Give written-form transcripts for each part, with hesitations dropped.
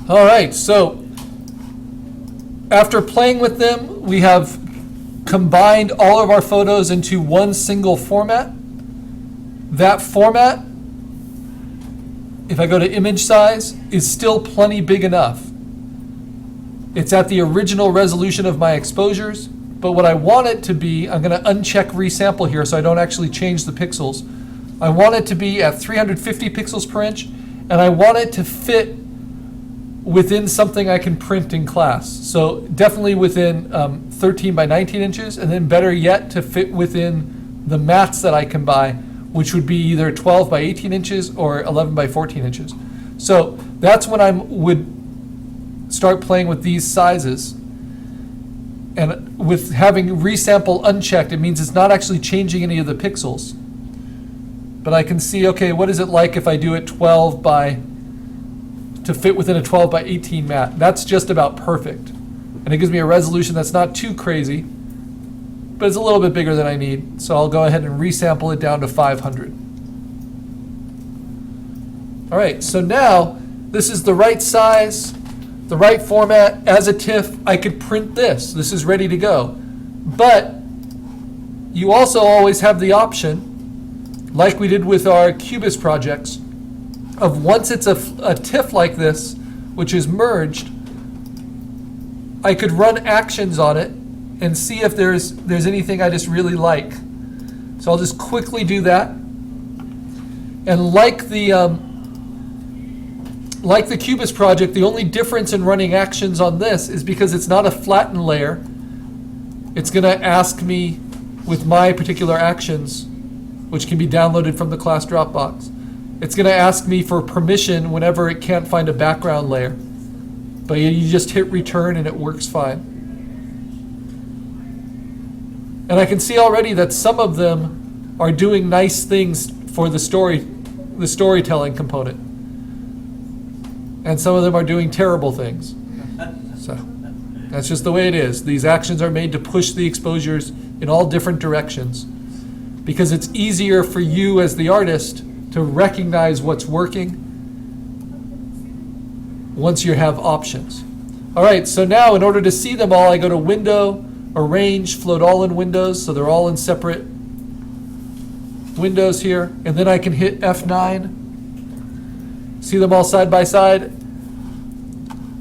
All right, so after playing with them, we have combined all of our photos into one single format. That format, if I go to image size, is still plenty big enough. It's at the original resolution of my exposures, but what I want it to be, I'm going to uncheck resample here so I don't actually change the pixels. I want it to be at 350 pixels per inch, and I want it to fit within something I can print in class. So definitely within 13 by 19 inches, and then better yet to fit within the mats that I can buy, which would be either 12 by 18 inches or 11 by 14 inches. So that's when I would start playing with these sizes. And with having resample unchecked, it means it's not actually changing any of the pixels. But I can see, okay, what is it like if I do it 12 by, to fit within a 12 by 18 mat? That's just about perfect. And it gives me a resolution that's not too crazy, but it's a little bit bigger than I need. So I'll go ahead and resample it down to 500. All right, so now this is the right size, the right format. As a TIFF, I could print this. This is ready to go. But you also always have the option, like we did with our Cubist projects, of once it's a TIFF like this, which is merged, I could run actions on it and see if there's anything I just really like. So I'll just quickly do that. And like the Cubist project, the only difference in running actions on this is because it's not a flattened layer. It's going to ask me with my particular actions, which can be downloaded from the class Dropbox. It's going to ask me for permission whenever it can't find a background layer. But you just hit return and it works fine. And I can see already that some of them are doing nice things for the storytelling component. And some of them are doing terrible things. So that's just the way it is. These actions are made to push the exposures in all different directions, because it's easier for you as the artist to recognize what's working once you have options. All right, so now in order to see them all, I go to Window, Arrange, Float All in Windows, so they're all in separate windows here, and then I can hit F9, see them all side by side.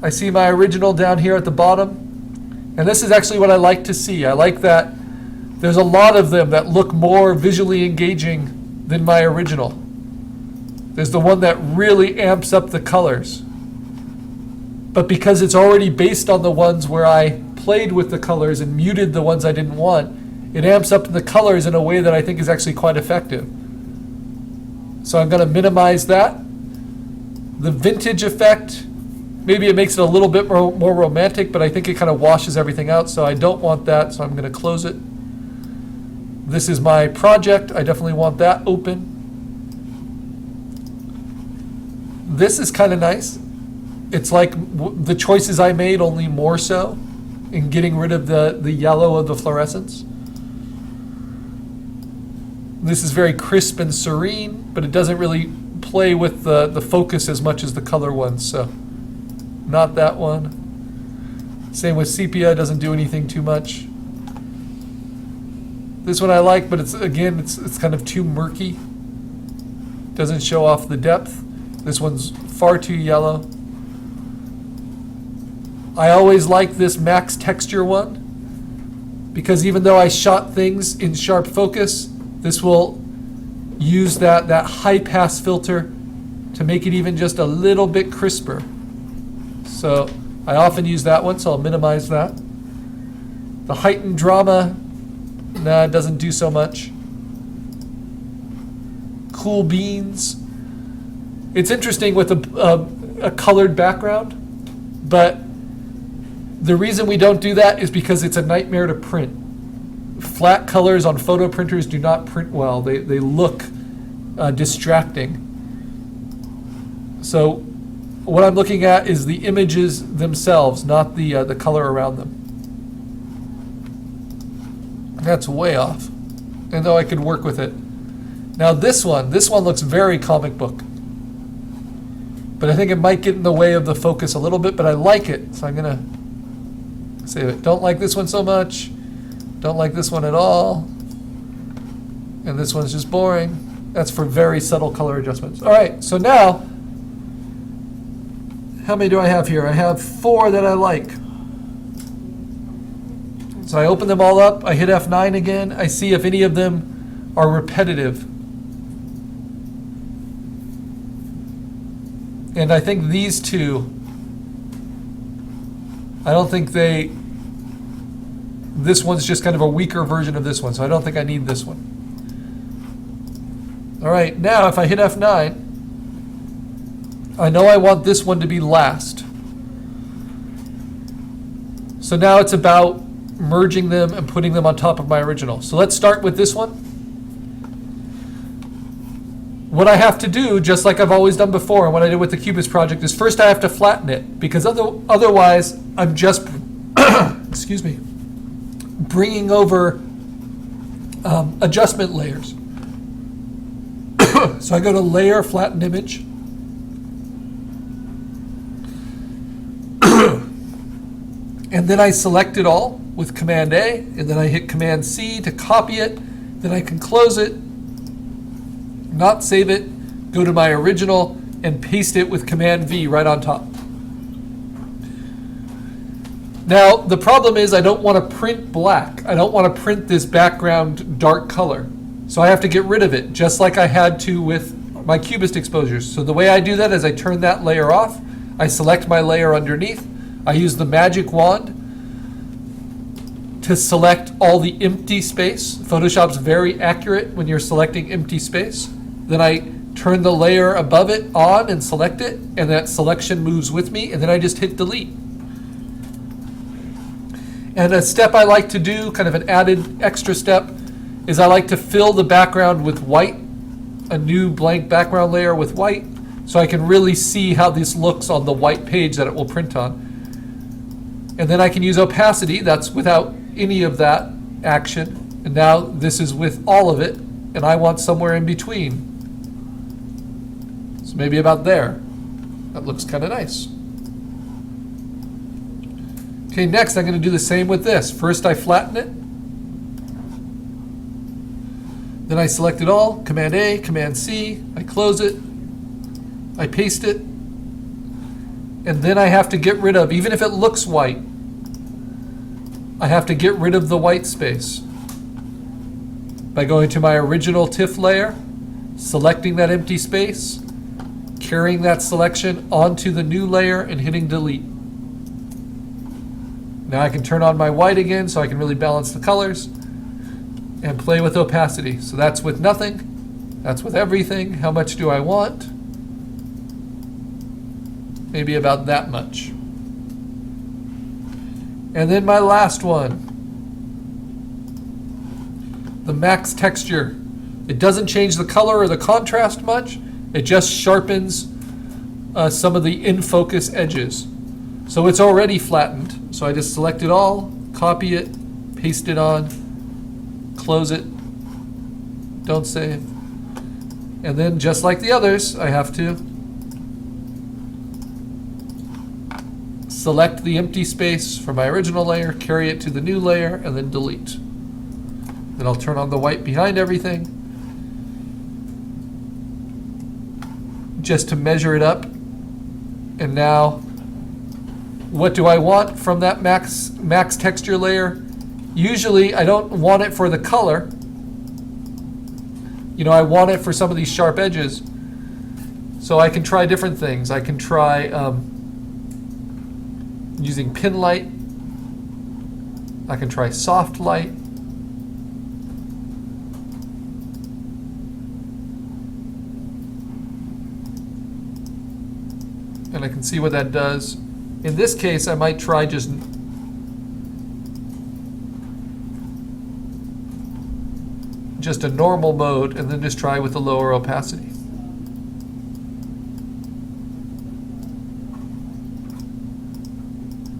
I see my original down here at the bottom, and this is actually what I like to see. I like that there's a lot of them that look more visually engaging than my original. There's the one that really amps up the colors. But because it's already based on the ones where I played with the colors and muted the ones I didn't want, it amps up the colors in a way that I think is actually quite effective. So I'm going to minimize that. The vintage effect, maybe it makes it a little bit more romantic, but I think it kind of washes everything out, so I don't want that, so I'm going to close it. This is my project. I definitely want that open. This is kind of nice. It's like the choices I made, only more so, in getting rid of the yellow of the fluorescence. This is very crisp and serene, but it doesn't really play with the focus as much as the color ones, so not that one. Same with sepia, doesn't do anything too much. This one I like, but it's kind of too murky. Doesn't show off the depth. This one's far too yellow. I always like this max texture one, because even though I shot things in sharp focus, this will use that high pass filter to make it even just a little bit crisper. So I often use that one, so I'll minimize that. The heightened drama, nah, it doesn't do so much. Cool beans. It's interesting with a colored background, but the reason we don't do that is because it's a nightmare to print. Flat colors on photo printers do not print well. They look distracting. So what I'm looking at is the images themselves, not the color around them. That's way off, and though I could work with it. Now this one looks very comic book. but I think it might get in the way of the focus a little bit, but I like it. So I'm gonna save it. Don't like this one so much. Don't like this one at all. And this one's just boring. That's for very subtle color adjustments. All right, so now, how many do I have here? I have 4 that I like. So I open them all up, I hit F9 again, I see if any of them are repetitive. And I think these 2, I don't think this one's just kind of a weaker version of this one, so I don't think I need this one. All right, now if I hit F9, I know I want this one to be last. So now it's about merging them and putting them on top of my original. So let's start with this one. What I have to do, just like I've always done before and what I did with the Cubist project, is first I have to flatten it, because otherwise I'm just, excuse me, bringing over adjustment layers. So I go to Layer, Flatten Image. And then I select it all with Command A, and then I hit Command C to copy it. Then I can close it, not save it, go to my original, and paste it with Command V right on top. Now, the problem is I don't want to print black. I don't want to print this background dark color. So I have to get rid of it, just like I had to with my Cubist exposures. So the way I do that is I turn that layer off, I select my layer underneath, I use the magic wand to select all the empty space. Photoshop's very accurate when you're selecting empty space. Then I turn the layer above it on and select it, and that selection moves with me, and then I just hit delete. And a step I like to do, kind of an added extra step, is I like to fill the background with white, a new blank background layer with white, so I can really see how this looks on the white page that it will print on. And then I can use opacity, that's without any of that action. And now this is with all of it, and I want somewhere in between. So maybe about there. That looks kind of nice. Okay, next I'm going to do the same with this. First I flatten it. Then I select it all, Command A, Command C, I close it, I paste it, and then I have to get rid of, even if it looks white, I have to get rid of the white space by going to my original TIFF layer, selecting that empty space, carrying that selection onto the new layer and hitting delete. Now I can turn on my white again so I can really balance the colors and play with opacity. So that's with nothing, that's with everything. How much do I want? Maybe about that much. And then my last one, the max texture. It doesn't change the color or the contrast much, it just sharpens some of the in focus edges. So it's already flattened, so I just select it all, copy it, paste it on, close it, don't save. And then just like the others, I have to select the empty space from my original layer, carry it to the new layer, and then delete. Then I'll turn on the white behind everything just to measure it up. And now, what do I want from that max texture layer? Usually I don't want it for the color. You know, I want it for some of these sharp edges. So I can try different things. I can try using pin light. I can try soft light. And I can see what that does. In this case, I might try just a normal mode and then just try with a lower opacity.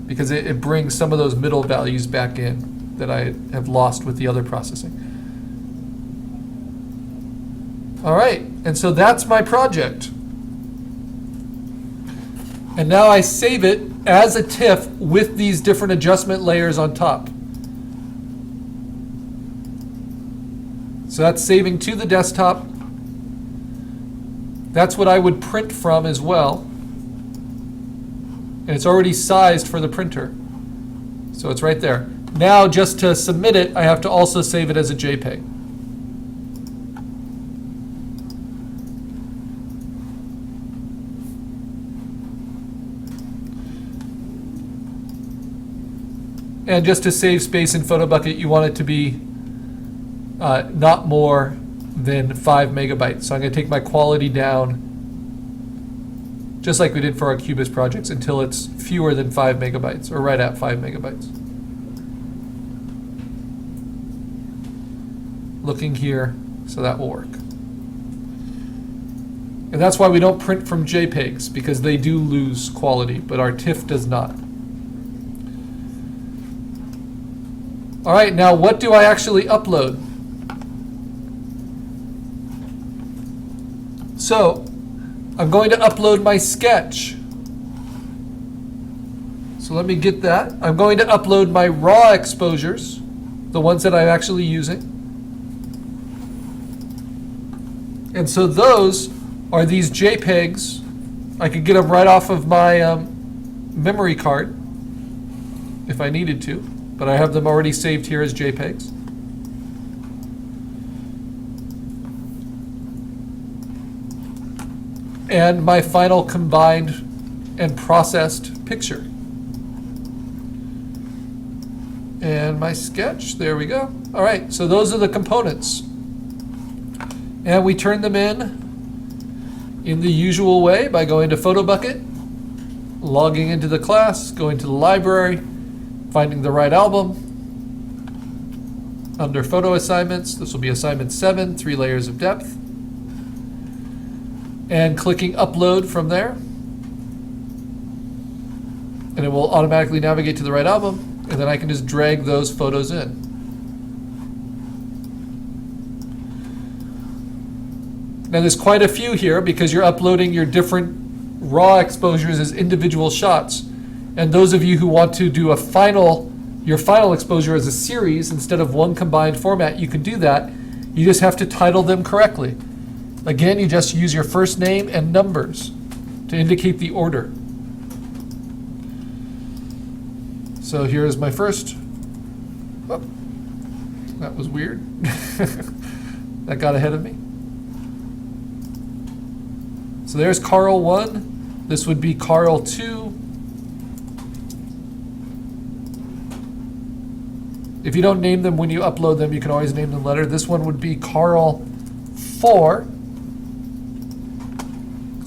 Because it brings some of those middle values back in that I have lost with the other processing. All right, and so that's my project. And now I save it as a TIFF with these different adjustment layers on top. So that's saving to the desktop. That's what I would print from as well. And it's already sized for the printer. So it's right there. Now, just to submit it, I have to also save it as a JPEG. And just to save space in PhotoBucket, you want it to be not more than 5 megabytes. So I'm going to take my quality down, just like we did for our Cubase projects, until it's fewer than 5 megabytes, or right at 5 megabytes. Looking here, so that will work. And that's why we don't print from JPEGs, because they do lose quality, but our TIFF does not. All right, now what do I actually upload? So I'm going to upload my sketch. So let me get that. I'm going to upload my raw exposures, the ones that I'm actually using. And so those are these JPEGs. I could get them right off of my memory card if I needed to, but I have them already saved here as JPEGs. And my final combined and processed picture. And my sketch, there we go. All right, so those are the components. And we turn them in the usual way by going to PhotoBucket, logging into the class, going to the library, finding the right album. Under photo assignments, this will be assignment 7, 3 layers of depth. And clicking upload from there. And it will automatically navigate to the right album, and then I can just drag those photos in. Now there's quite a few here because you're uploading your different raw exposures as individual shots. And those of you who want to do your final exposure as a series instead of one combined format, you can do that. You just have to title them correctly. Again, you just use your first name and numbers to indicate the order. So here's my first. Oh, that was weird. That got ahead of me. So there's Carl 1. This would be Carl 2. If you don't name them when you upload them, you can always name them later. This one would be Carl 4.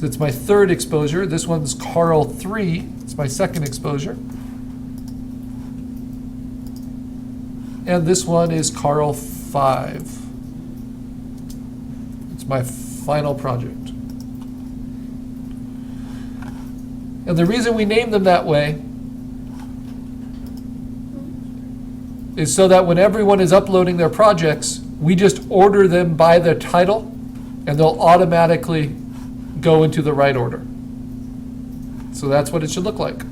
It's my third exposure. This one's Carl 3. It's my second exposure. And this one is Carl 5. It's my final project. And the reason we name them that way is so that when everyone is uploading their projects, we just order them by their title, and they'll automatically go into the right order. So that's what it should look like.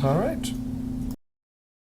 All right.